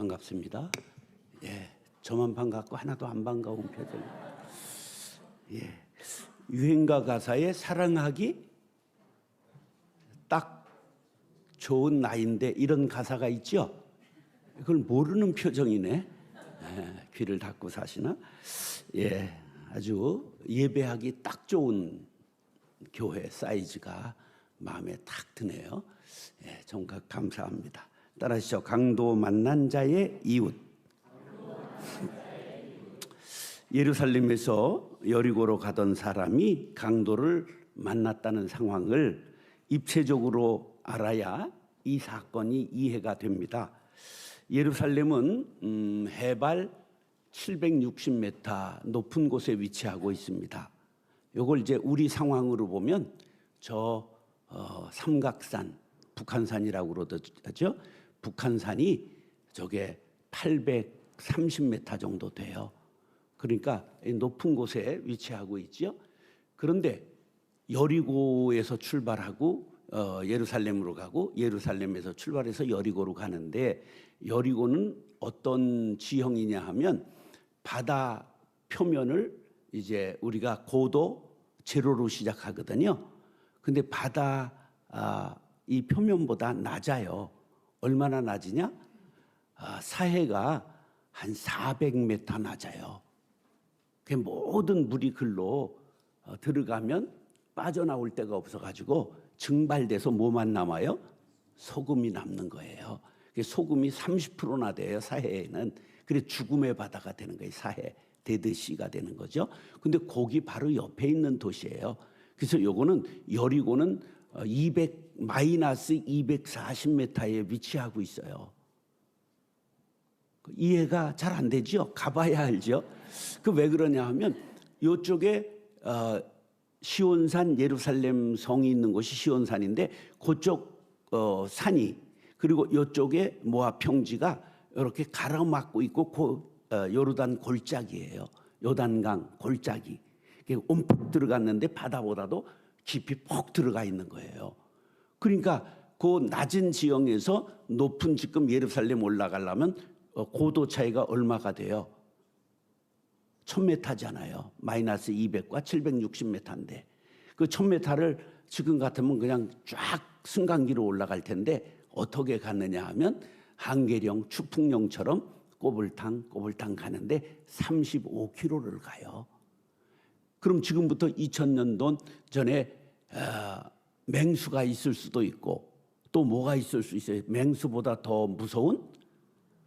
반갑습니다. 예, 저만 반갑고 하나도 안 반가운 표정. 예, 유행가 가사에 사랑하기 딱 좋은 나이인데 이런 가사가 있죠. 이걸 모르는 표정이네. 예, 귀를 닫고 사시나? 예, 아주 예배하기 딱 좋은 교회 사이즈가 마음에 탁 드네요. 예, 정말 감사합니다. 따라하시죠. 강도 만난 자의 이웃. 예루살렘에서 여리고로 가던 사람이 강도를 만났다는 상황을 입체적으로 알아야 이 사건이 이해가 됩니다. 예루살렘은 해발 760m 높은 곳에 위치하고 있습니다. 이걸 이제 우리 상황으로 보면 저 삼각산, 북한산이라고 그러죠. 북한산이 저게 830m 정도 돼요. 그러니까 높은 곳에 위치하고 있죠. 그런데 여리고에서 출발하고 예루살렘으로 가고 예루살렘에서 출발해서 여리고로 가는데 여리고는 어떤 지형이냐 하면 바다 표면을 이제 우리가 고도 제로로 시작하거든요. 근데 바다 이 표면보다 낮아요. 얼마나 낮으냐? 사해가 한 400m 낮아요. 그 모든 물이 글로 들어가면 빠져나올 데가 없어가지고 증발돼서 뭐만 남아요? 소금이 남는 거예요. 소금이 30%나 돼요, 사해에는. 그래서 죽음의 바다가 되는 거예요, 사해. 데드시가 되는 거죠. 근데 거기 바로 옆에 있는 도시예요. 그래서 요거는 여리고는 마이너스 240m에 위치하고 있어요. 이해가 잘 안 되죠? 가봐야 알죠? 그 왜 그러냐 하면 이쪽에 시온산 예루살렘 성이 있는 곳이 시온산인데 그쪽 산이 그리고 이쪽에 모압 평지가 이렇게 가로막고 있고 요르단 골짜기예요. 요단강 골짜기. 움푹 들어갔는데 바다보다도 깊이 푹 들어가 있는 거예요. 그러니까 그 낮은 지형에서 높은 지금 예루살렘 올라가려면 고도 차이가 얼마가 돼요? 1000m잖아요. 마이너스 200과 760m인데 그 1000m를 지금 같으면 그냥 쫙 승강기로 올라갈 텐데 어떻게 갔느냐 하면 한계령, 추풍령처럼 꼬불탕 가는데 35km를 가요. 그럼 지금부터 2000년 전에 맹수가 있을 수도 있고 또 뭐가 있을 수 있어요? 맹수보다 더 무서운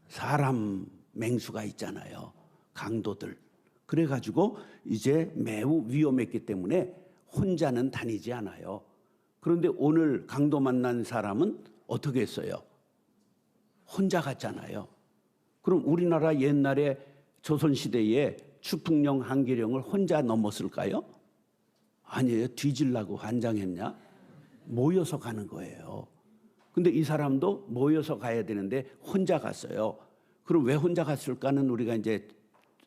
사람 맹수가 있잖아요. 강도들. 그래가지고 이제 매우 위험했기 때문에 혼자는 다니지 않아요. 그런데 오늘 강도 만난 사람은 어떻게 했어요? 혼자 갔잖아요. 그럼 우리나라 옛날에 조선시대에 추풍령, 한계령을 혼자 넘었을까요? 아니에요. 뒤질라고 환장했냐? 모여서 가는 거예요. 근데 이 사람도 모여서 가야 되는데 혼자 갔어요. 그럼 왜 혼자 갔을까는 우리가 이제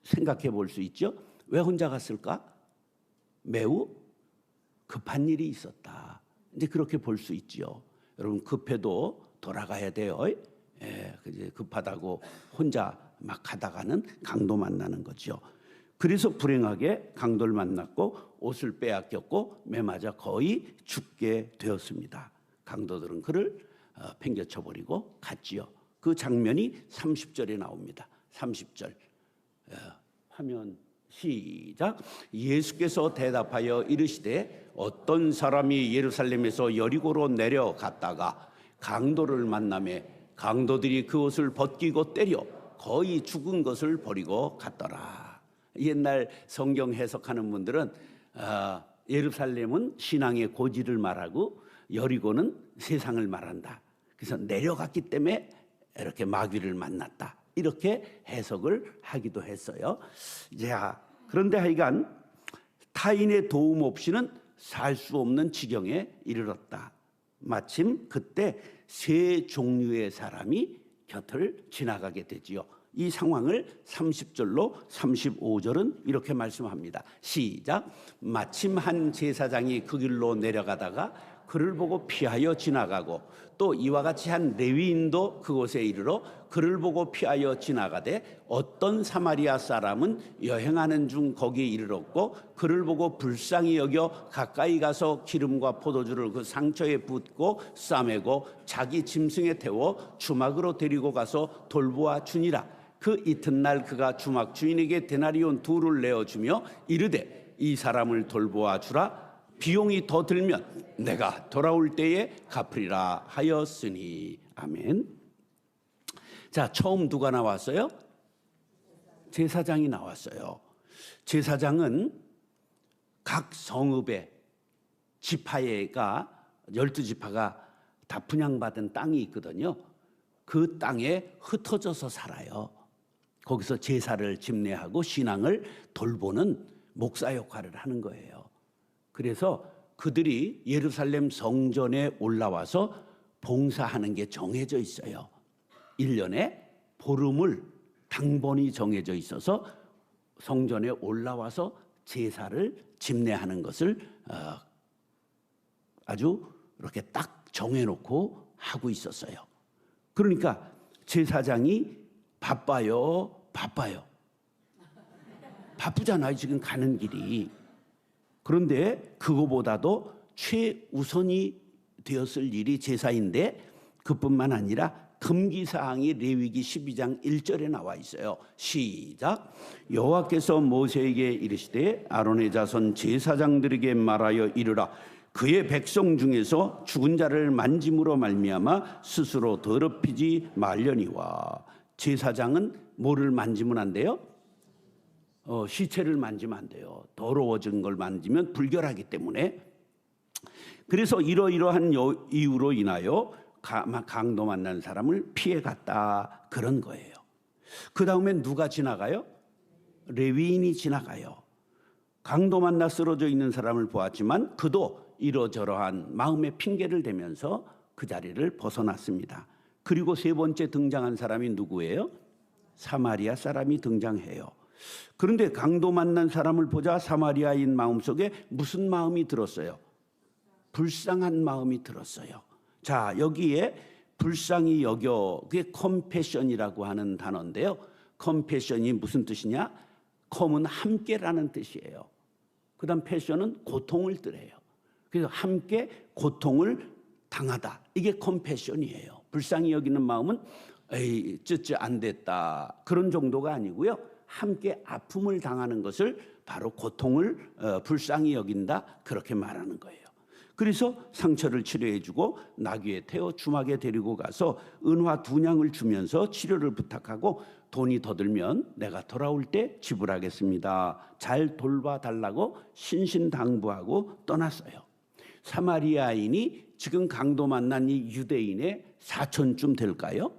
생각해 볼 수 있죠. 왜 혼자 갔을까? 매우 급한 일이 있었다. 이제 그렇게 볼 수 있죠. 여러분 급해도 돌아가야 돼요. 예, 급하다고 혼자 막 가다가는 강도 만나는 거죠. 그래서 불행하게 강도를 만났고 옷을 빼앗겼고 매맞아 거의 죽게 되었습니다. 강도들은 그를 팽개쳐버리고 갔지요. 그 장면이 30절에 나옵니다. 30절 화면 시작. 예수께서 대답하여 이르시되 어떤 사람이 예루살렘에서 여리고로 내려갔다가 강도를 만나매 강도들이 그 옷을 벗기고 때려 거의 죽은 것을 버리고 갔더라. 옛날 성경 해석하는 분들은 예루살렘은 신앙의 고지를 말하고 여리고는 세상을 말한다. 그래서 내려갔기 때문에 이렇게 마귀를 만났다. 이렇게 해석을 하기도 했어요. 자, 그런데 하여간 타인의 도움 없이는 살 수 없는 지경에 이르렀다. 마침 그때 세 종류의 사람이 곁을 지나가게 되지요. 이 상황을 30절로 35절은 이렇게 말씀합니다. 시작. 마침 한 제사장이 그 길로 내려가다가 그를 보고 피하여 지나가고 또 이와 같이 한 레위인도 그곳에 이르러 그를 보고 피하여 지나가되 어떤 사마리아 사람은 여행하는 중 거기에 이르렀고 그를 보고 불쌍히 여겨 가까이 가서 기름과 포도주를 그 상처에 붓고 싸매고 자기 짐승에 태워 주막으로 데리고 가서 돌보아 주니라. 그 이튿날 그가 주막 주인에게 데나리온 2를 내어주며 이르되 이 사람을 돌보아 주라. 비용이 더 들면 내가 돌아올 때에 갚으리라 하였으니. 아멘. 자, 처음 누가 나왔어요? 제사장이 나왔어요. 제사장은 각 성읍에 지파가 12지파가 다 분양받은 땅이 있거든요. 그 땅에 흩어져서 살아요. 거기서 제사를 집례하고 신앙을 돌보는 목사 역할을 하는 거예요. 그래서 그들이 예루살렘 성전에 올라와서 봉사하는 게 정해져 있어요. 1년에 보름을 당번이 정해져 있어서 성전에 올라와서 제사를 집례하는 것을 아주 이렇게 딱 정해놓고 하고 있었어요. 그러니까 제사장이 바빠요. 바쁘잖아요, 지금 가는 길이. 그런데 그거보다도 최우선이 되었을 일이 제사인데 그뿐만 아니라 금기사항이 레위기 12장 1절에 나와 있어요. 시작. 여호와께서 모세에게 이르시되 아론의 자손 제사장들에게 말하여 이르라. 그의 백성 중에서 죽은 자를 만짐으로 말미암아 스스로 더럽히지 말려니와. 제사장은 뭐를 만지면 안 돼요? 시체를 만지면 안 돼요. 더러워진 걸 만지면 불결하기 때문에. 그래서 이러이러한 이유로 인하여 강도 만난 사람을 피해갔다, 그런 거예요. 그 다음에 누가 지나가요? 레위인이 지나가요. 강도 만나 쓰러져 있는 사람을 보았지만 그도 이러저러한 마음의 핑계를 대면서 그 자리를 벗어났습니다. 그리고 세 번째 등장한 사람이 누구예요? 사마리아 사람이 등장해요. 그런데 강도 만난 사람을 보자 사마리아인 마음속에 무슨 마음이 들었어요? 불쌍한 마음이 들었어요. 자, 여기에 불쌍히 여겨, 그게 컴패션이라고 하는 단어인데요. 컴패션이 무슨 뜻이냐? 컴은 함께라는 뜻이에요. 그 다음 패션은 고통을 뜻해요. 그래서 함께 고통을 당하다, 이게 컴패션이에요. 불쌍히 여기는 마음은 에이 쯧쯧 안 됐다, 그런 정도가 아니고요. 함께 아픔을 당하는 것을 바로 고통을 불쌍히 여긴다, 그렇게 말하는 거예요. 그래서 상처를 치료해주고 나귀에 태워 주막에 데리고 가서 은화 2냥을 주면서 치료를 부탁하고 돈이 더 들면 내가 돌아올 때 지불하겠습니다, 잘 돌봐달라고 신신당부하고 떠났어요. 사마리아인이 지금 강도 만난 이 유대인의 사촌쯤 될까요?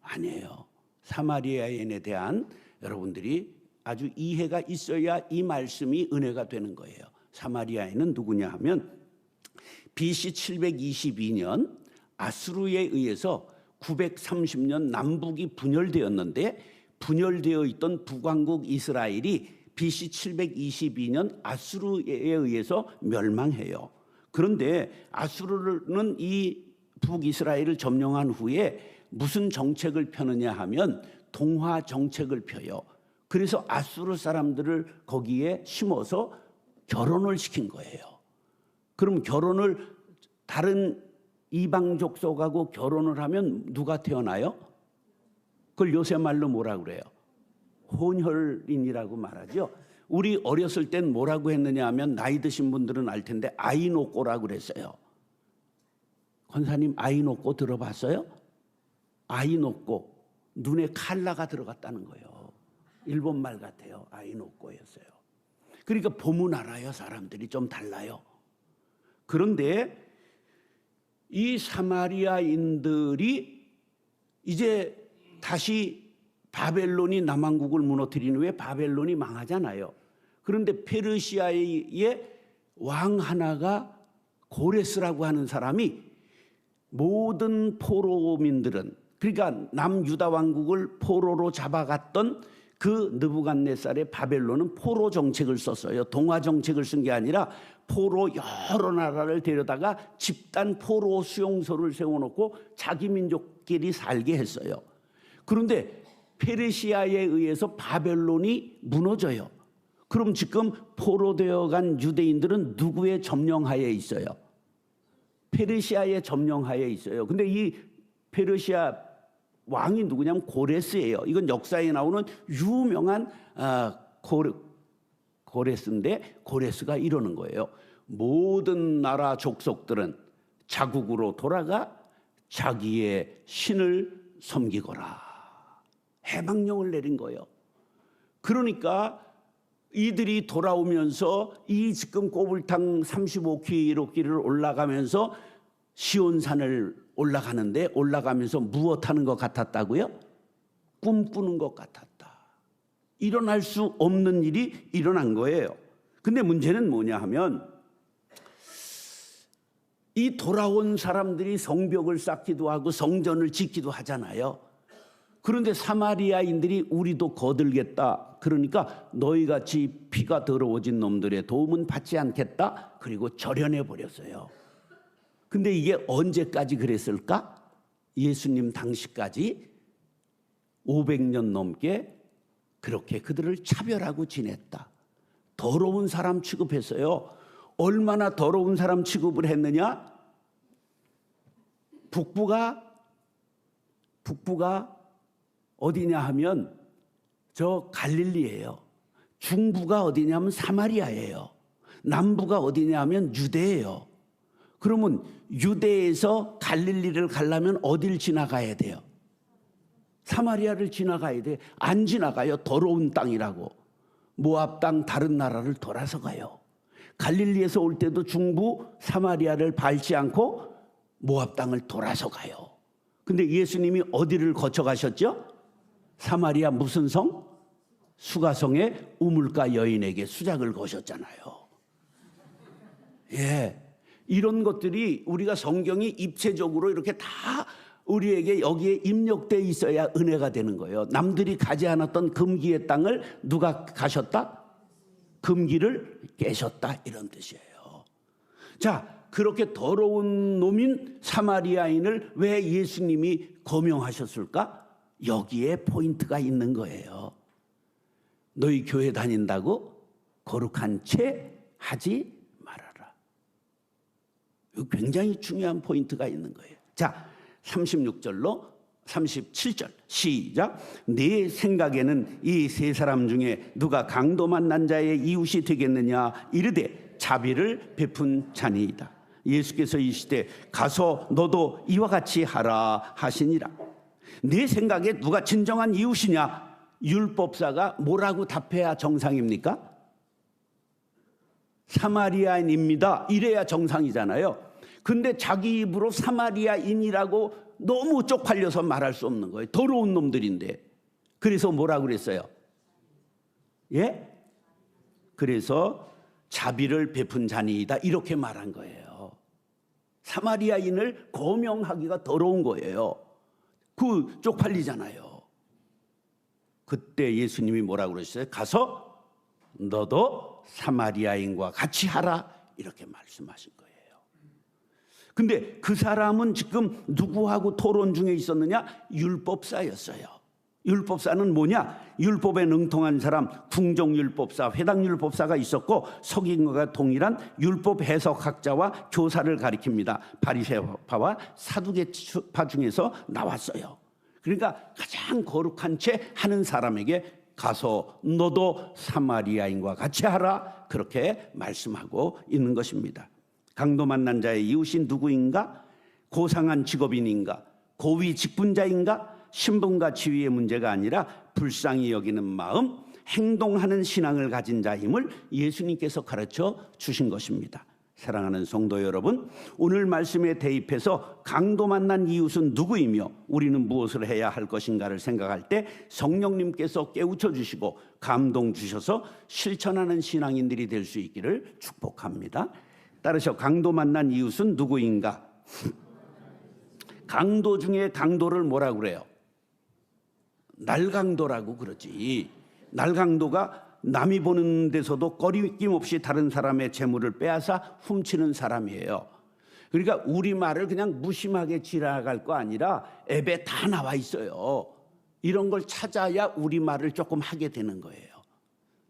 아니에요. 사마리아인에 대한 여러분들이 아주 이해가 있어야 이 말씀이 은혜가 되는 거예요. 사마리아인은 누구냐 하면 BC 722년 아수르에 의해서 930년 남북이 분열되었는데 분열되어 있던 북왕국 이스라엘이 BC 722년 아수르에 의해서 멸망해요. 그런데 아수르는 이 북이스라엘을 점령한 후에 무슨 정책을 펴느냐 하면 동화 정책을 펴요. 그래서 아수르 사람들을 거기에 심어서 결혼을 시킨 거예요. 그럼 결혼을 다른 이방 족속하고 결혼을 하면 누가 태어나요? 그걸 요새 말로 뭐라 그래요? 혼혈인이라고 말하죠. 우리 어렸을 땐 뭐라고 했느냐 하면 나이 드신 분들은 알 텐데 아이노꼬라고 그랬어요. 권사님 아이노꼬 들어봤어요? 아이노꼬, 눈에 칼라가 들어갔다는 거예요. 일본 말 같아요. 아이노꼬였어요. 그러니까 봄은 알아요. 사람들이 좀 달라요. 그런데 이 사마리아인들이 이제 다시 바벨론이 남왕국을 무너뜨린 후에 바벨론이 망하잖아요. 그런데 페르시아의 왕 하나가 고레스라고 하는 사람이 모든 포로민들은, 그러니까 남유다 왕국을 포로로 잡아갔던 그 느부갓네살의 바벨론은 포로 정책을 썼어요. 동화 정책을 쓴 게 아니라 포로 여러 나라를 데려다가 집단 포로 수용소를 세워놓고 자기 민족끼리 살게 했어요. 그런데 페르시아에 의해서 바벨론이 무너져요. 그럼 지금 포로되어 간 유대인들은 누구의 점령하에 있어요? 페르시아의 점령하에 있어요. 근데 이 페르시아 왕이 누구냐면 고레스예요. 이건 역사에 나오는 유명한 고레스인데, 고레스가 이러는 거예요. 모든 나라 족속들은 자국으로 돌아가 자기의 신을 섬기거라. 해방령을 내린 거예요. 그러니까 이들이 돌아오면서 이 지금 꼬불탕 35km길을 올라가면서 시온산을 올라가는데, 올라가면서 무엇하는 것 같았다고요? 꿈꾸는 것 같았다. 일어날 수 없는 일이 일어난 거예요. 근데 문제는 뭐냐 하면, 이 돌아온 사람들이 성벽을 쌓기도 하고 성전을 짓기도 하잖아요. 그런데 사마리아인들이 우리도 거들겠다. 그러니까 너희같이 피가 더러워진 놈들의 도움은 받지 않겠다. 그리고 절연해 버렸어요. 근데 이게 언제까지 그랬을까? 예수님 당시까지 500년 넘게 그렇게 그들을 차별하고 지냈다. 더러운 사람 취급했어요. 얼마나 더러운 사람 취급을 했느냐? 북부가 어디냐 하면 저 갈릴리예요. 중부가 어디냐 하면 사마리아예요. 남부가 어디냐 하면 유대예요. 그러면 유대에서 갈릴리를 가려면 어딜 지나가야 돼요? 사마리아를 지나가야 돼. 안 지나가요. 더러운 땅이라고. 모압 땅 다른 나라를 돌아서 가요. 갈릴리에서 올 때도 중부 사마리아를 밟지 않고 모압 땅을 돌아서 가요. 근데 예수님이 어디를 거쳐 가셨죠? 사마리아 무슨 성? 수가성의 우물가 여인에게 수작을 거셨잖아요. 예. 이런 것들이 우리가 성경이 입체적으로 이렇게 다 우리에게 여기에 입력되어 있어야 은혜가 되는 거예요. 남들이 가지 않았던 금기의 땅을 누가 가셨다? 금기를 깨셨다, 이런 뜻이에요. 자, 그렇게 더러운 놈인 사마리아인을 왜 예수님이 거명하셨을까? 여기에 포인트가 있는 거예요. 너희 교회 다닌다고 거룩한 채 하지 말아라. 굉장히 중요한 포인트가 있는 거예요. 자, 36절로 37절 시작. 네 생각에는 이 세 사람 중에 누가 강도 만난 자의 이웃이 되겠느냐? 이르되 자비를 베푼 자니이다. 예수께서 이시되 가서 너도 이와 같이 하라 하시니라. 네 생각에 누가 진정한 이웃이냐? 율법사가 뭐라고 답해야 정상입니까? 사마리아인입니다. 이래야 정상이잖아요. 근데 자기 입으로 사마리아인이라고 너무 쪽팔려서 말할 수 없는 거예요. 더러운 놈들인데. 그래서 뭐라고 그랬어요? 예? 그래서 자비를 베푼 자니이다, 이렇게 말한 거예요. 사마리아인을 거명하기가 더러운 거예요. 그 쪽팔리잖아요. 그때 예수님이 뭐라고 그러셨어요? 가서 너도 사마리아인과 같이 하라, 이렇게 말씀하신 거예요. 근데 그 사람은 지금 누구하고 토론 중에 있었느냐? 율법사였어요. 율법사는 뭐냐? 율법에 능통한 사람, 궁정율법사, 회당율법사가 있었고 서기관과 동일한 율법 해석학자와 교사를 가리킵니다. 바리새파와 사두개파 중에서 나왔어요. 그러니까 가장 거룩한 채 하는 사람에게 가서 너도 사마리아인과 같이 하라, 그렇게 말씀하고 있는 것입니다. 강도 만난 자의 이웃이 누구인가? 고상한 직업인인가? 고위 직분자인가? 신분과 지위의 문제가 아니라 불쌍히 여기는 마음, 행동하는 신앙을 가진 자임을 예수님께서 가르쳐 주신 것입니다. 사랑하는 성도 여러분, 오늘 말씀에 대입해서 강도 만난 이웃은 누구이며 우리는 무엇을 해야 할 것인가를 생각할 때 성령님께서 깨우쳐 주시고 감동 주셔서 실천하는 신앙인들이 될 수 있기를 축복합니다. 따라서 강도 만난 이웃은 누구인가? 강도 중에 강도를 뭐라고 그래요? 날강도라고 그러지. 날강도가 남이 보는 데서도 꺼리낌 없이 다른 사람의 재물을 빼앗아 훔치는 사람이에요. 그러니까 우리말을 그냥 무심하게 지나갈 거 아니라 앱에 다 나와 있어요. 이런 걸 찾아야 우리말을 조금 하게 되는 거예요.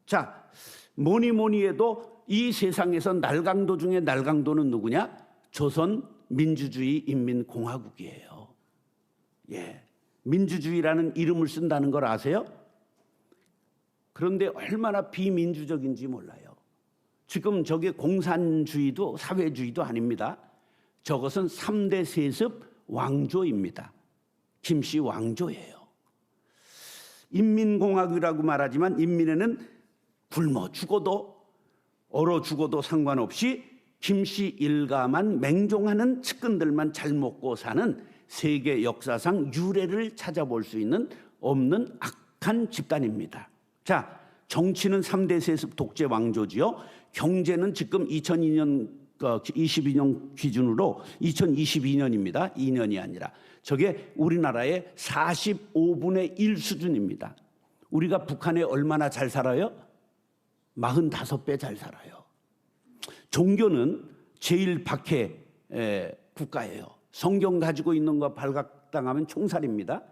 자, 뭐니 해도 이 세상에서 날강도 중에 날강도는 누구냐? 조선 민주주의 인민공화국이에요. 예, 민주주의라는 이름을 쓴다는 걸 아세요? 그런데 얼마나 비민주적인지 몰라요. 지금 저게 공산주의도 사회주의도 아닙니다. 저것은 3대 세습 왕조입니다. 김씨 왕조예요. 인민공화국이라고 말하지만 인민에는 굶어 죽어도 얼어 죽어도 상관없이 김씨 일가만 맹종하는 측근들만 잘 먹고 사는 세계 역사상 유례를 찾아볼 수 있는 없는 악한 집단입니다. 자, 정치는 3대 세습 독재 왕조지요. 경제는 지금 22년 기준으로 2022년입니다. 2년이 아니라. 저게 우리나라의 45분의 1 수준입니다. 우리가 북한에 얼마나 잘 살아요? 45배 잘 살아요. 종교는 제일 박해 국가예요. 성경 가지고 있는 거 발각당하면 총살입니다.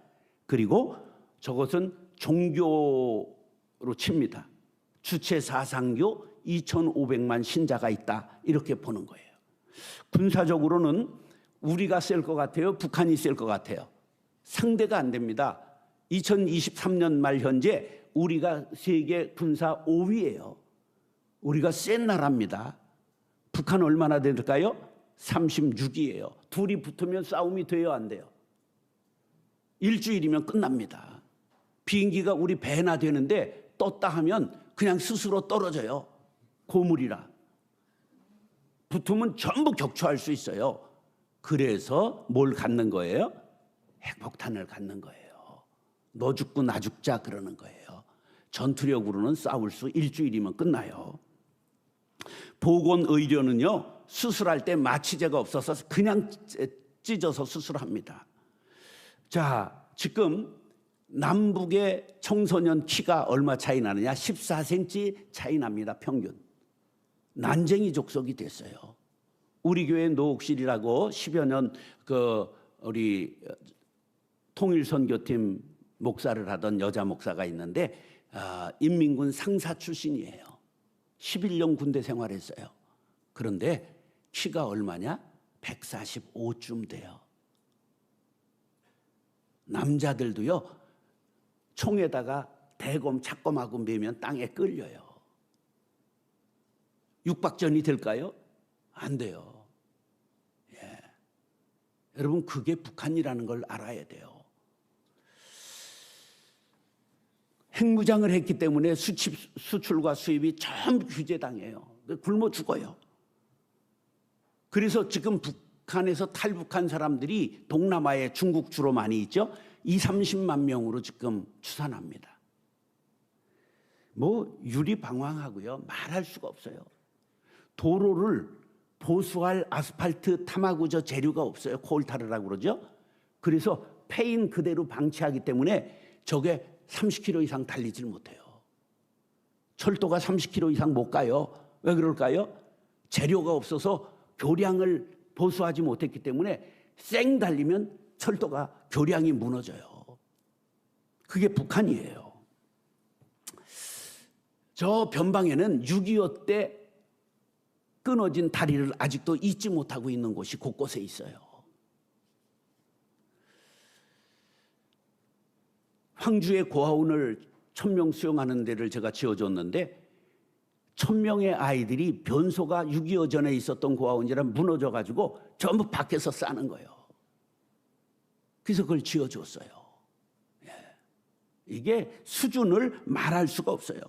그리고 저것은 종교로 칩니다. 주체 사상교 2,500만 신자가 있다 이렇게 보는 거예요. 군사적으로는 우리가 셀 것 같아요? 북한이 셀 것 같아요? 상대가 안 됩니다. 2023년 말 현재 우리가 세계 군사 5위예요. 우리가 센 나라입니다. 북한 얼마나 될까요? 36위예요. 둘이 붙으면 싸움이 돼요, 안 돼요? 일주일이면 끝납니다. 비행기가 우리 배나 되는데 떴다 하면 그냥 스스로 떨어져요. 고물이라. 붙으면 전부 격추할 수 있어요. 그래서 뭘 갖는 거예요? 핵폭탄을 갖는 거예요. 너 죽고 나 죽자 그러는 거예요. 전투력으로는 싸울 수 일주일이면 끝나요. 보건의료는요, 수술할 때 마취제가 없어서 그냥 찢어서 수술합니다. 자, 지금 남북의 청소년 키가 얼마 차이 나느냐? 14cm 차이 납니다, 평균. 난쟁이 족속이 됐어요. 우리 교회 노옥실이라고 10여 년 우리 통일선교팀 목사를 하던 여자 목사가 있는데 인민군 상사 출신이에요. 11년 군대 생활했어요. 그런데 키가 얼마냐? 145쯤 돼요. 남자들도요, 총에다가 대검 착검하고 매면 땅에 끌려요. 육박전이 될까요? 안 돼요. 예. 여러분, 그게 북한이라는 걸 알아야 돼요. 핵무장을 했기 때문에 수출과 수입이 전부 규제당해요. 굶어 죽어요. 그래서 지금 북한에서 탈북한 사람들이 동남아에 중국 주로 많이 있죠. 20-30만 명으로 지금 추산합니다. 뭐 유리방황하고요. 말할 수가 없어요. 도로를 보수할 아스팔트 타마구저 재료가 없어요. 콜타르라고 그러죠. 그래서 폐인 그대로 방치하기 때문에 저게 30km 이상 달리질 못해요. 철도가 30km 이상 못 가요. 왜 그럴까요? 재료가 없어서 교량을 보수하지 못했기 때문에 쌩 달리면 철도가 교량이 무너져요. 그게 북한이에요. 저 변방에는 6.25 때 끊어진 다리를 아직도 잊지 못하고 있는 곳이 곳곳에 있어요. 황주의 고아원을 1000명 수용하는 데를 제가 지어줬는데 1000명의 아이들이 변소가 6.25 전에 있었던 고아원이라 무너져가지고 전부 밖에서 싸는 거예요. 그래서 그걸 지어줬어요. 예. 이게 수준을 말할 수가 없어요.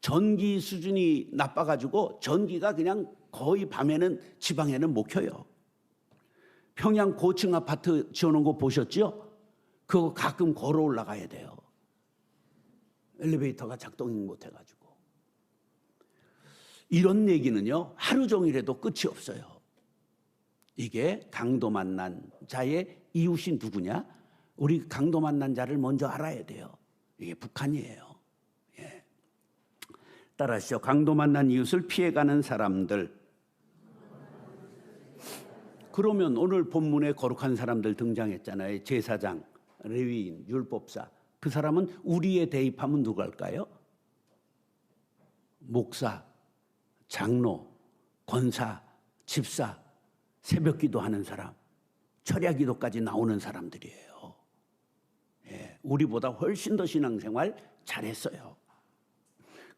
전기 수준이 나빠가지고 전기가 그냥 거의 밤에는 지방에는 못 켜요. 평양 고층 아파트 지어놓은 거 보셨죠? 그거 가끔 걸어 올라가야 돼요. 엘리베이터가 작동 못 해가지고. 이런 얘기는요, 하루 종일해도 끝이 없어요. 이게 강도 만난 자의 이웃이 누구냐? 우리 강도 만난 자를 먼저 알아야 돼요. 이게 북한이에요. 따라하시죠. 강도 만난 이웃을 피해가는 사람들. 그러면 오늘 본문에 거룩한 사람들 등장했잖아요. 제사장, 레위인, 율법사. 그 사람은 우리에 대입하면 누굴까요? 목사, 장로, 권사, 집사, 새벽 기도하는 사람, 철야 기도까지 나오는 사람들이에요. 우리보다 훨씬 더 신앙생활 잘했어요.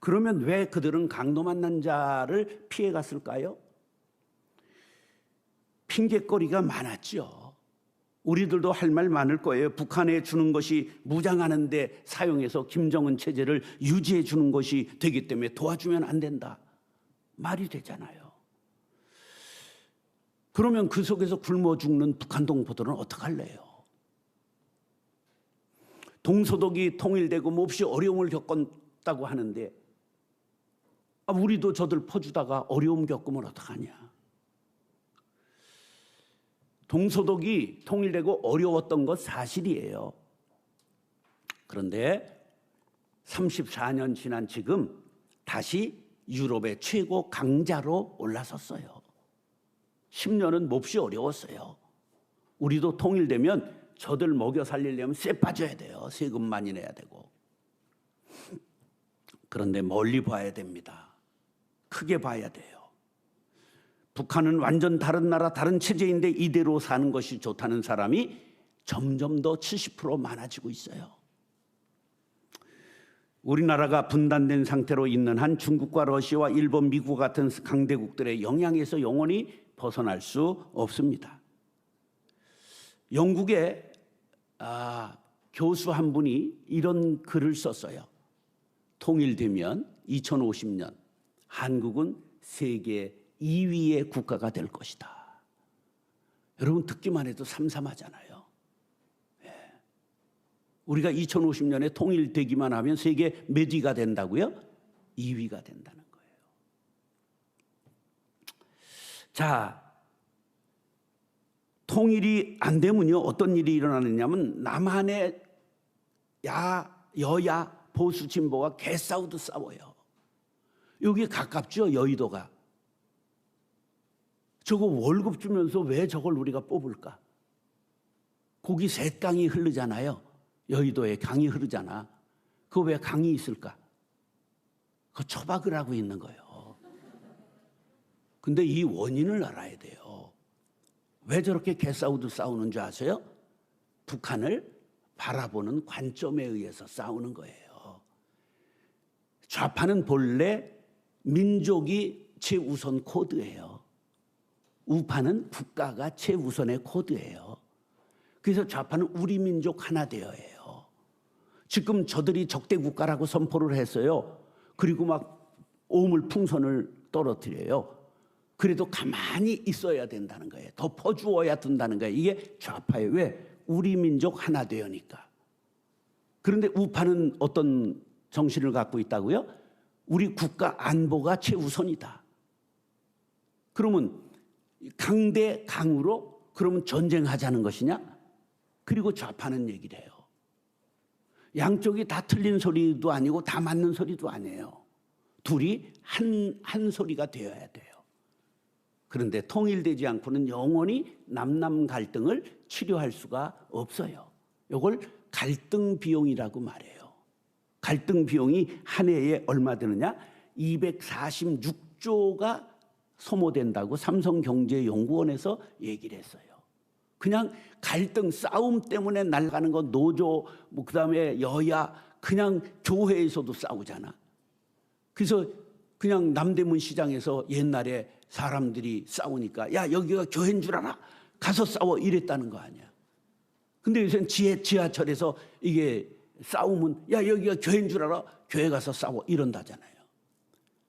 그러면 왜 그들은 강도 만난 자를 피해갔을까요? 핑계거리가 많았죠. 우리들도 할 말 많을 거예요. 북한에 주는 것이 무장하는 데 사용해서 김정은 체제를 유지해 주는 것이 되기 때문에 도와주면 안 된다. 말이 되잖아요. 그러면 그 속에서 굶어 죽는 북한 동포들은 어떡할래요? 동서독이 통일되고 몹시 어려움을 겪었다고 하는데 우리도 저들 퍼주다가 어려움 겪으면 어떡하냐? 동서독이 통일되고 어려웠던 것 사실이에요. 그런데 34년 지난 지금 다시 유럽의 최고 강자로 올라섰어요. 10년은 몹시 어려웠어요. 우리도 통일되면 저들 먹여 살리려면 쇠 빠져야 돼요. 세금 많이 내야 되고. 그런데 멀리 봐야 됩니다. 크게 봐야 돼요. 북한은 완전 다른 나라, 다른 체제인데 이대로 사는 것이 좋다는 사람이 점점 더 70% 많아지고 있어요. 우리나라가 분단된 상태로 있는 한 중국과 러시아와 일본, 미국 같은 강대국들의 영향에서 영원히 벗어날 수 없습니다. 영국의 교수 한 분이 이런 글을 썼어요. 통일되면 2050년 한국은 세계 2위의 국가가 될 것이다. 여러분 듣기만 해도 삼삼하잖아요. 우리가 2050년에 통일되기만 하면 세계 몇 위가 된다고요? 2위가 된다는 거예요. 자, 통일이 안 되면요 어떤 일이 일어나느냐면 남한의 여야 보수 진보가 개싸우듯 싸워요. 여기 가깝죠, 여의도가. 저거 월급 주면서 왜 저걸 우리가 뽑을까? 거기 셋강이 흐르잖아요. 여의도에 강이 흐르잖아. 그거 왜 강이 있을까? 그거 처박을 하고 있는 거예요. 근데 이 원인을 알아야 돼요. 왜 저렇게 개싸우듯 싸우는 줄 아세요? 북한을 바라보는 관점에 의해서 싸우는 거예요. 좌파는 본래 민족이 최우선 코드예요. 우파는 국가가 최우선의 코드예요. 그래서 좌파는 우리 민족 하나 되어예요. 지금 저들이 적대 국가라고 선포를 했어요. 그리고 막 오물풍선을 떨어뜨려요. 그래도 가만히 있어야 된다는 거예요. 덮어주어야 된다는 거예요. 이게 좌파예요. 왜? 우리 민족 하나 되어니까. 그런데 우파는 어떤 정신을 갖고 있다고요? 우리 국가 안보가 최우선이다. 그러면 강대 강으로 그러면 전쟁하자는 것이냐? 그리고 좌파는 얘기를 해요. 양쪽이 다 틀린 소리도 아니고 다 맞는 소리도 아니에요. 둘이 한 소리가 되어야 돼요. 그런데 통일되지 않고는 영원히 남남 갈등을 치료할 수가 없어요. 이걸 갈등 비용이라고 말해요. 갈등 비용이 한 해에 얼마 드느냐? 246조가 소모된다고 삼성경제연구원에서 얘기를 했어요. 그냥 갈등, 싸움 때문에 날아가는 건 노조, 그다음에 여야, 그냥 교회에서도 싸우잖아. 그래서 그냥 남대문 시장에서 옛날에 사람들이 싸우니까 야 여기가 교회인 줄 알아? 가서 싸워 이랬다는 거 아니야. 근데 요새는 지하철에서 이게 싸우면 야 여기가 교회인 줄 알아? 교회 가서 싸워 이런다잖아요.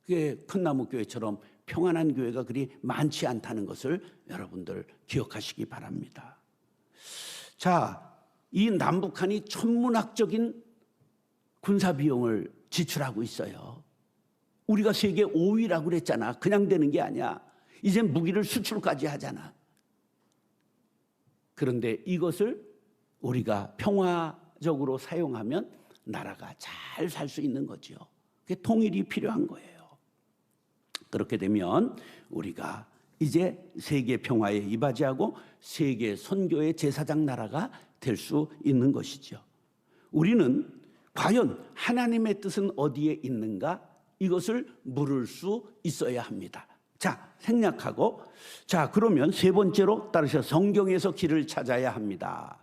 그게 큰나무교회처럼 평안한 교회가 그리 많지 않다는 것을 여러분들 기억하시기 바랍니다. 자, 이 남북한이 천문학적인 군사비용을 지출하고 있어요. 우리가 세계 5위라고 그랬잖아. 그냥 되는 게 아니야. 이제 무기를 수출까지 하잖아. 그런데 이것을 우리가 평화적으로 사용하면 나라가 잘 살 수 있는 거죠. 그게 통일이 필요한 거예요. 그렇게 되면 우리가 이제 세계 평화에 이바지하고 세계 선교의 제사장 나라가 될 수 있는 것이죠. 우리는 과연 하나님의 뜻은 어디에 있는가? 이것을 물을 수 있어야 합니다. 자, 생략하고, 자, 그러면 세 번째로 따르셔 성경에서 길을 찾아야 합니다.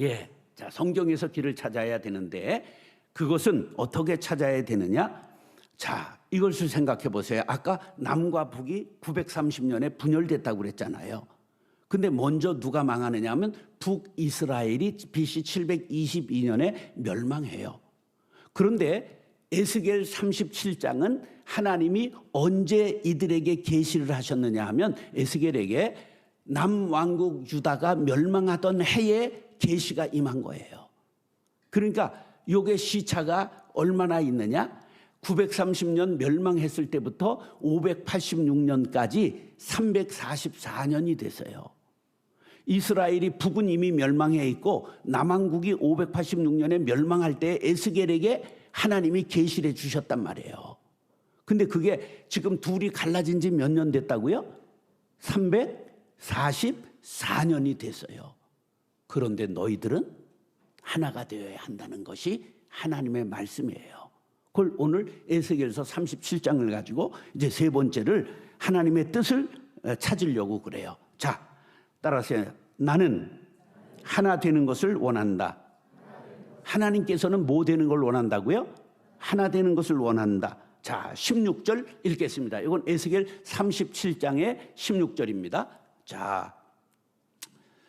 예, 자, 성경에서 길을 찾아야 되는데 그것은 어떻게 찾아야 되느냐? 자, 이것을 생각해 보세요. 아까 남과 북이 930년에 분열됐다고 그랬잖아요. 근데 먼저 누가 망하느냐 하면 북이스라엘이 BC 722년에 멸망해요. 그런데 에스겔 37장은 하나님이 언제 이들에게 계시를 하셨느냐 하면 에스겔에게 남왕국 유다가 멸망하던 해에 계시가 임한 거예요. 그러니까 요게 시차가 얼마나 있느냐? 930년 멸망했을 때부터 586년까지 344년이 됐어요. 이스라엘이 북은 이미 멸망해 있고 남왕국이 586년에 멸망할 때 에스겔에게 하나님이 계시를 해 주셨단 말이에요. 근데 그게 지금 둘이 갈라진 지 몇 년 됐다고요? 344년이 됐어요. 그런데 너희들은 하나가 되어야 한다는 것이 하나님의 말씀이에요. 그걸 오늘 에스겔서 37장을 가지고 이제 세 번째를 하나님의 뜻을 찾으려고 그래요. 자, 따라서 나는 하나 되는 것을 원한다. 하나님께서는 뭐 되는 걸 원한다고요? 하나 되는 것을 원한다. 자, 16절 읽겠습니다. 이건 에스겔 37장의 16절입니다. 자,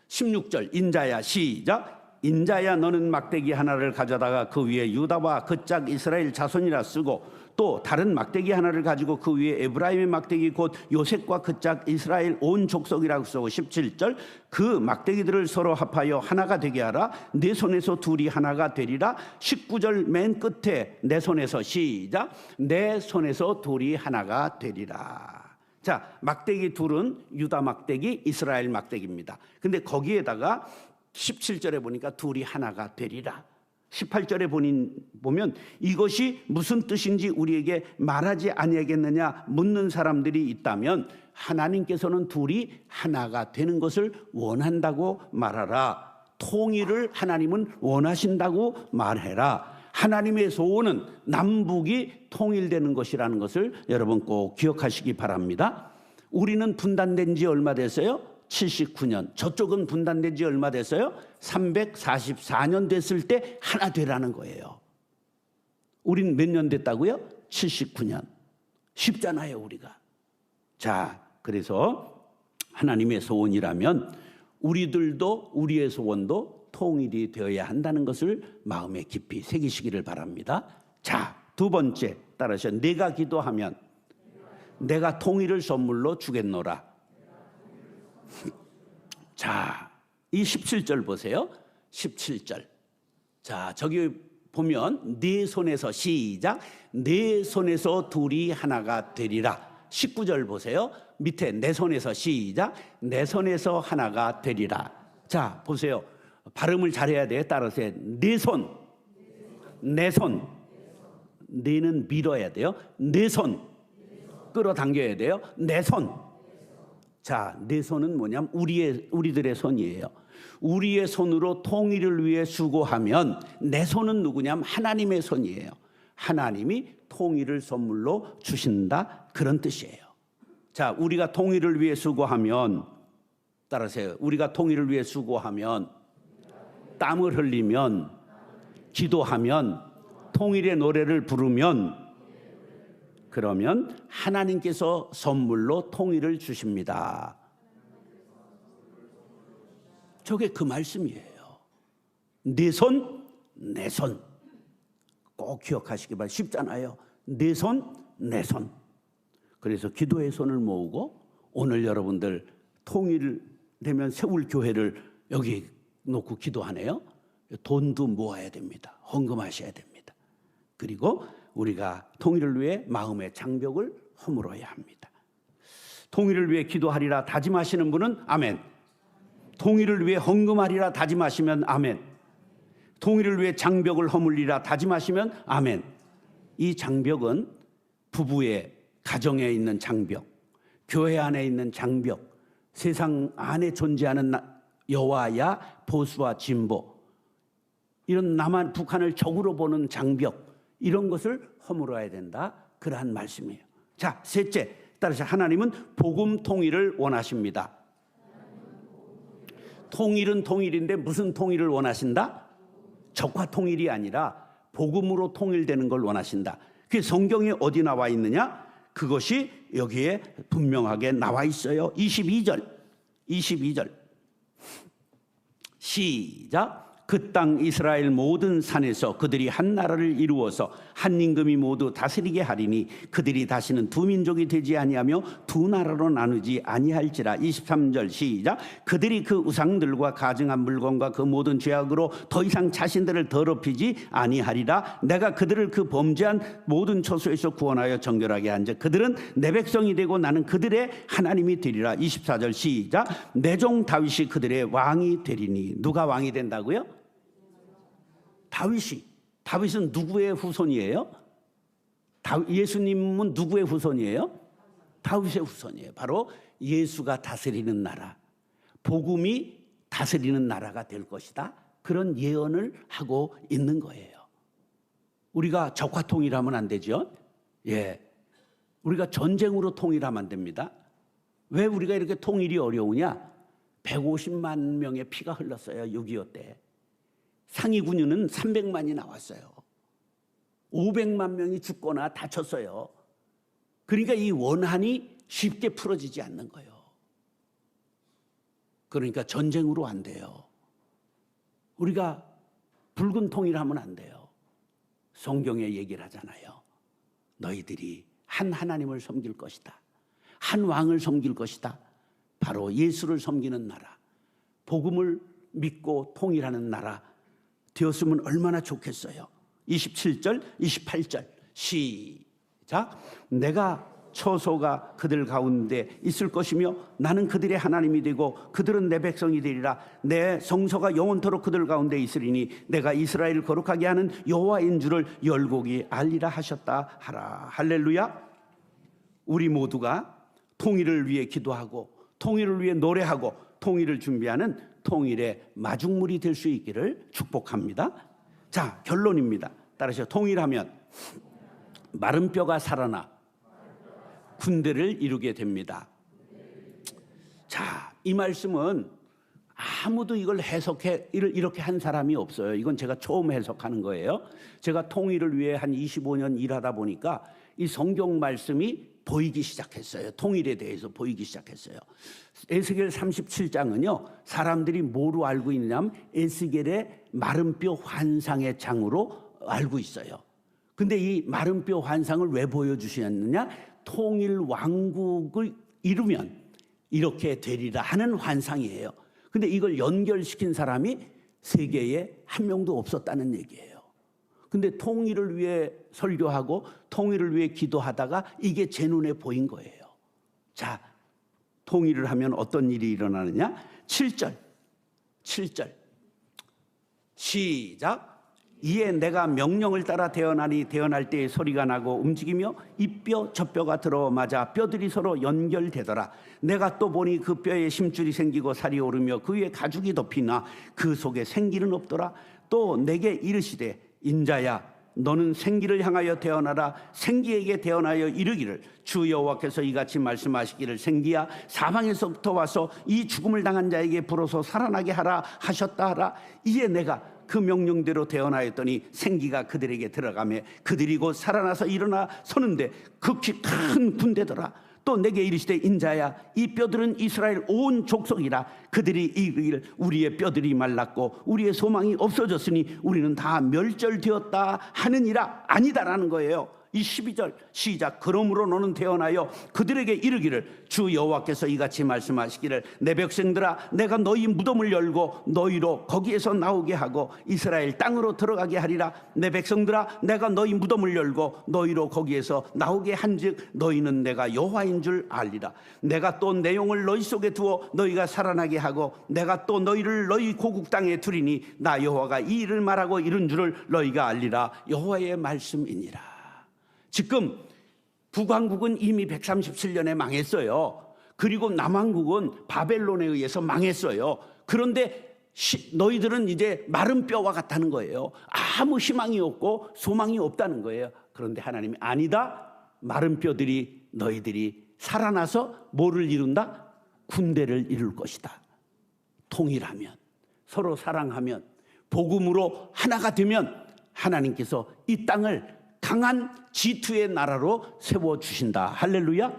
16절 인자야 시작. 인자야 너는 막대기 하나를 가져다가 그 위에 유다와 그 짝 이스라엘 자손이라 쓰고 또 다른 막대기 하나를 가지고 그 위에 에브라임의 막대기 곧 요셉과 그 짝 이스라엘 온 족속이라고 쓰고 17절 그 막대기들을 서로 합하여 하나가 되게 하라. 내 손에서 둘이 하나가 되리라. 19절 맨 끝에 내 손에서 시작. 내 손에서 둘이 하나가 되리라. 자, 막대기 둘은 유다 막대기 이스라엘 막대기입니다. 근데 거기에다가 17절에 보니까 둘이 하나가 되리라. 18절에 보면 이것이 무슨 뜻인지 우리에게 말하지 아니하겠느냐 묻는 사람들이 있다면 하나님께서는 둘이 하나가 되는 것을 원한다고 말하라. 통일을 하나님은 원하신다고 말해라. 하나님의 소원은 남북이 통일되는 것이라는 것을 여러분 꼭 기억하시기 바랍니다. 우리는 분단된 지 얼마 됐어요? 79년. 저쪽은 분단된 지 얼마 됐어요? 344년 됐을 때 하나 되라는 거예요. 우린 몇 년 됐다고요? 79년. 쉽잖아요, 우리가. 자, 그래서 하나님의 소원이라면 우리들도 우리의 소원도 통일이 되어야 한다는 것을 마음에 깊이 새기시기를 바랍니다. 자, 두 번째 따라서 내가 기도하면 내가 통일을 선물로 주겠노라. 자, 이 17절 보세요. 17절. 자, 저기 보면 네 손에서 시작. 네 손에서 둘이 하나가 되리라. 19절 보세요. 밑에 내 손에서 시작. 내 손에서 하나가 되리라. 자, 보세요. 발음을 잘해야 돼요. 따라서 네 손. 내 손. 내는 밀어야 돼요. 내 손. 끌어당겨야 돼요. 내 손. 자, 내 손은 뭐냐면 우리들의 손이에요. 우리의 손으로 통일을 위해 수고하면 내 손은 누구냐면 하나님의 손이에요. 하나님이 통일을 선물로 주신다. 그런 뜻이에요. 자, 우리가 통일을 위해 수고하면 따라서요. 우리가 통일을 위해 수고하면 땀을 흘리면 기도하면 통일의 노래를 부르면 그러면 하나님께서 선물로 통일을 주십니다. 저게 그 말씀이에요. 내 손, 내 손. 꼭 기억하시기 바랍니다. 쉽잖아요. 내 손, 내 손. 그래서 기도의 손을 모으고 오늘 여러분들 통일되면 세울 교회를 여기 놓고 기도하네요. 돈도 모아야 됩니다. 헌금하셔야 됩니다. 그리고 우리가 통일을 위해 마음의 장벽을 허물어야 합니다. 통일을 위해 기도하리라 다짐하시는 분은 아멘. 통일을 위해 헌금하리라 다짐하시면 아멘. 통일을 위해 장벽을 허물리라 다짐하시면 아멘. 이 장벽은 부부의 가정에 있는 장벽, 교회 안에 있는 장벽, 세상 안에 존재하는 여와야 보수와 진보, 이런 남한 북한을 적으로 보는 장벽, 이런 것을 허물어야 된다, 그러한 말씀이에요. 자, 셋째, 따라서 하나님은 복음 통일을 원하십니다. 통일은 통일인데 무슨 통일을 원하신다? 적과 통일이 아니라 복음으로 통일되는 걸 원하신다. 그게 성경에 어디 나와 있느냐? 그것이 여기에 분명하게 나와 있어요. 22절 시작. 그 땅 이스라엘 모든 산에서 그들이 한 나라를 이루어서 한 임금이 모두 다스리게 하리니 그들이 다시는 두 민족이 되지 아니하며 두 나라로 나누지 아니할지라. 23절 시작. 그들이 그 우상들과 가증한 물건과 그 모든 죄악으로 더 이상 자신들을 더럽히지 아니하리라. 내가 그들을 그 범죄한 모든 처소에서 구원하여 정결하게 한즉 그들은 내 백성이 되고 나는 그들의 하나님이 되리라. 24절 시작. 내 종 다윗이 그들의 왕이 되리니. 누가 왕이 된다고요? 다윗은 누구의 후손이에요? 예수님은 누구의 후손이에요? 다윗의 후손이에요. 바로 예수가 다스리는 나라, 복음이 다스리는 나라가 될 것이다, 그런 예언을 하고 있는 거예요. 우리가 적과 통일하면 안 되죠. 예, 우리가 전쟁으로 통일하면 안 됩니다. 왜 우리가 이렇게 통일이 어려우냐? 150만 명의 피가 흘렀어요. 6.25 때. 상위 군인은 300만이 나왔어요. 500만 명이 죽거나 다쳤어요. 그러니까 이 원한이 쉽게 풀어지지 않는 거예요. 그러니까 전쟁으로 안 돼요. 우리가 붉은 통일하면 안 돼요. 성경에 얘기를 하잖아요. 너희들이 한 하나님을 섬길 것이다. 한 왕을 섬길 것이다. 바로 예수를 섬기는 나라, 복음을 믿고 통일하는 나라 되었으면 얼마나 좋겠어요. 27절 28절 시작. 내가 처소가 그들 가운데 있을 것이며 나는 그들의 하나님이 되고 그들은 내 백성이 되리라. 내 성소가 영원토록 그들 가운데 있으리니 내가 이스라엘을 거룩하게 하는 여호와인 줄을 열곡이 알리라 하셨다 하라. 할렐루야. 우리 모두가 통일을 위해 기도하고 통일을 위해 노래하고 통일을 준비하는 통일의 마중물이 될 수 있기를 축복합니다. 자, 결론입니다. 따라서 통일하면 마른 뼈가 살아나 군대를 이루게 됩니다. 자, 이 말씀은 아무도 이걸 해석해 이렇게 한 사람이 없어요. 이건 제가 처음 해석하는 거예요. 제가 통일을 위해 한 25년 일하다 보니까 이 성경 말씀이 보이기 시작했어요. 통일에 대해서 보이기 시작했어요. 에스겔 37장은요, 사람들이 뭐로 알고 있느냐면 에스겔의 마른 뼈 환상의 장으로 알고 있어요. 근데 이 마른 뼈 환상을 왜 보여주셨느냐? 통일 왕국을 이루면 이렇게 되리라 하는 환상이에요. 근데 이걸 연결시킨 사람이 세계에 한 명도 없었다는 얘기예요. 근데 통일을 위해 설교하고 통일을 위해 기도하다가 이게 제 눈에 보인 거예요. 자, 통일을 하면 어떤 일이 일어나느냐? 7절 시작. 이에 내가 명령을 따라 태어나니 태어날 때의 소리가 나고 움직이며 이 뼈 저 뼈가 들어맞아 뼈들이 서로 연결되더라. 내가 또 보니 그 뼈에 심줄이 생기고 살이 오르며 그 위에 가죽이 덮이나 그 속에 생기는 없더라. 또 내게 이르시되 인자야, 너는 생기를 향하여 태어나라. 생기에게 태어나여 이르기를 주 여호와께서 이같이 말씀하시기를 생기야 사방에서부터 와서 이 죽음을 당한 자에게 불어서 살아나게 하라 하셨다 하라. 이에 내가 그 명령대로 태어나였더니 생기가 그들에게 들어가며 그들이 곧 살아나서 일어나 서는데 극히 큰 군대더라. 또 내게 이르시되 인자야, 이 뼈들은 이스라엘 온 족속이라. 그들이 이르기를 우리의 뼈들이 말랐고 우리의 소망이 없어졌으니 우리는 다 멸절되었다 하느니라. 아니다라는 거예요. 이 12절 시작. 그러므로 너는 태어나여 그들에게 이르기를 주 여호와께서 이같이 말씀하시기를 내 백성들아 내가 너희 무덤을 열고 너희로 거기에서 나오게 하고 이스라엘 땅으로 들어가게 하리라. 내 백성들아 내가 너희 무덤을 열고 너희로 거기에서 나오게 한즉 너희는 내가 여호와인 줄 알리라. 내가 또 내 영을 너희 속에 두어 너희가 살아나게 하고 내가 또 너희를 너희 고국 땅에 두리니 나 여호와가 이 일을 말하고 이른 줄을 너희가 알리라. 여호와의 말씀이니라. 지금 북왕국은 이미 137년에 망했어요. 그리고 남왕국은 바벨론에 의해서 망했어요. 그런데 너희들은 이제 마른 뼈와 같다는 거예요. 아무 희망이 없고 소망이 없다는 거예요. 그런데 하나님이 아니다. 마른 뼈들이 너희들이 살아나서 뭐를 이룬다? 군대를 이룰 것이다. 통일하면, 서로 사랑하면, 복음으로 하나가 되면 하나님께서 이 땅을 강한 지투의 나라로 세워주신다. 할렐루야.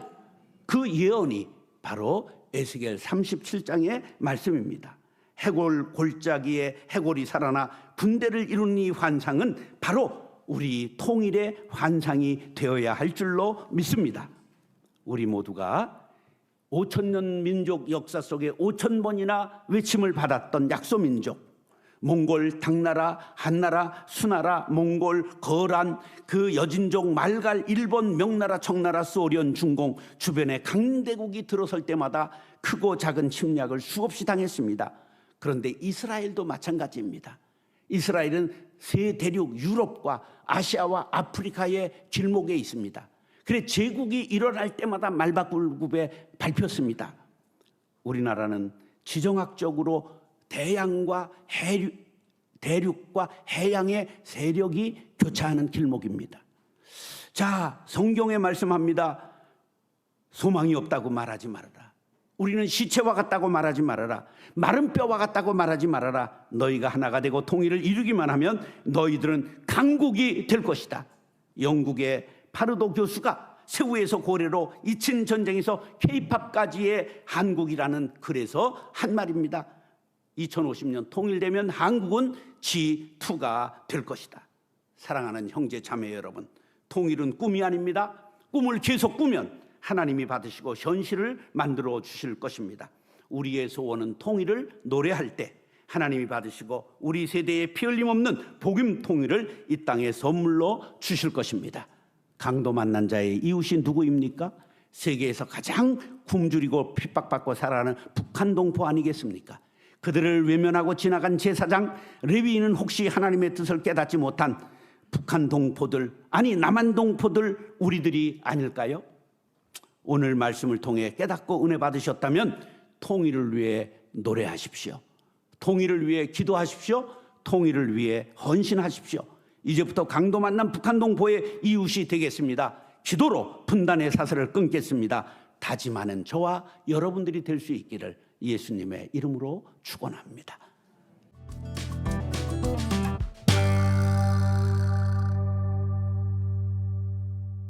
그 예언이 바로 에스겔 37장의 말씀입니다. 해골 골짜기에 해골이 살아나 군대를 이룬 이 환상은 바로 우리 통일의 환상이 되어야 할 줄로 믿습니다. 우리 모두가 5,000년 민족 역사 속에 5,000번이나 외침을 받았던 약소민족, 몽골, 당나라, 한나라, 수나라, 몽골, 거란, 그 여진족, 말갈, 일본, 명나라, 청나라, 소련, 중공 주변에 강대국이 들어설 때마다 크고 작은 침략을 수없이 당했습니다. 그런데 이스라엘도 마찬가지입니다. 이스라엘은 세 대륙 유럽과 아시아와 아프리카의 길목에 있습니다. 그래 제국이 일어날 때마다 말바꿀굽에 밟혔습니다. 우리나라는 지정학적으로 대양과 대륙과 해양의 세력이 교차하는 길목입니다. 자, 성경에 말씀합니다. 소망이 없다고 말하지 말아라. 우리는 시체와 같다고 말하지 말아라. 마른 뼈와 같다고 말하지 말아라. 너희가 하나가 되고 통일을 이루기만 하면 너희들은 강국이 될 것이다. 영국의 파르도 교수가 세우에서 고래로 2차 전쟁에서 케이팝까지의 한국이라는 글에서 한 말입니다. 2050년 통일되면 한국은 G2가 될 것이다. 사랑하는 형제 자매 여러분, 통일은 꿈이 아닙니다. 꿈을 계속 꾸면 하나님이 받으시고 현실을 만들어 주실 것입니다. 우리의 소원은 통일을 노래할 때 하나님이 받으시고 우리 세대에 피 흘림 없는 복음 통일을 이 땅에 선물로 주실 것입니다. 강도 만난 자의 이웃이 누구입니까? 세계에서 가장 굶주리고 핍박받고 살아가는 북한 동포 아니겠습니까? 그들을 외면하고 지나간 제사장 레위인은 혹시 하나님의 뜻을 깨닫지 못한 북한 동포들, 아니 남한 동포들 우리들이 아닐까요? 오늘 말씀을 통해 깨닫고 은혜 받으셨다면 통일을 위해 노래하십시오. 통일을 위해 기도하십시오. 통일을 위해 헌신하십시오. 이제부터 강도 만난 북한 동포의 이웃이 되겠습니다. 기도로 분단의 사슬을 끊겠습니다. 다짐하는 저와 여러분들이 될 수 있기를 예수님의 이름으로 축원합니다.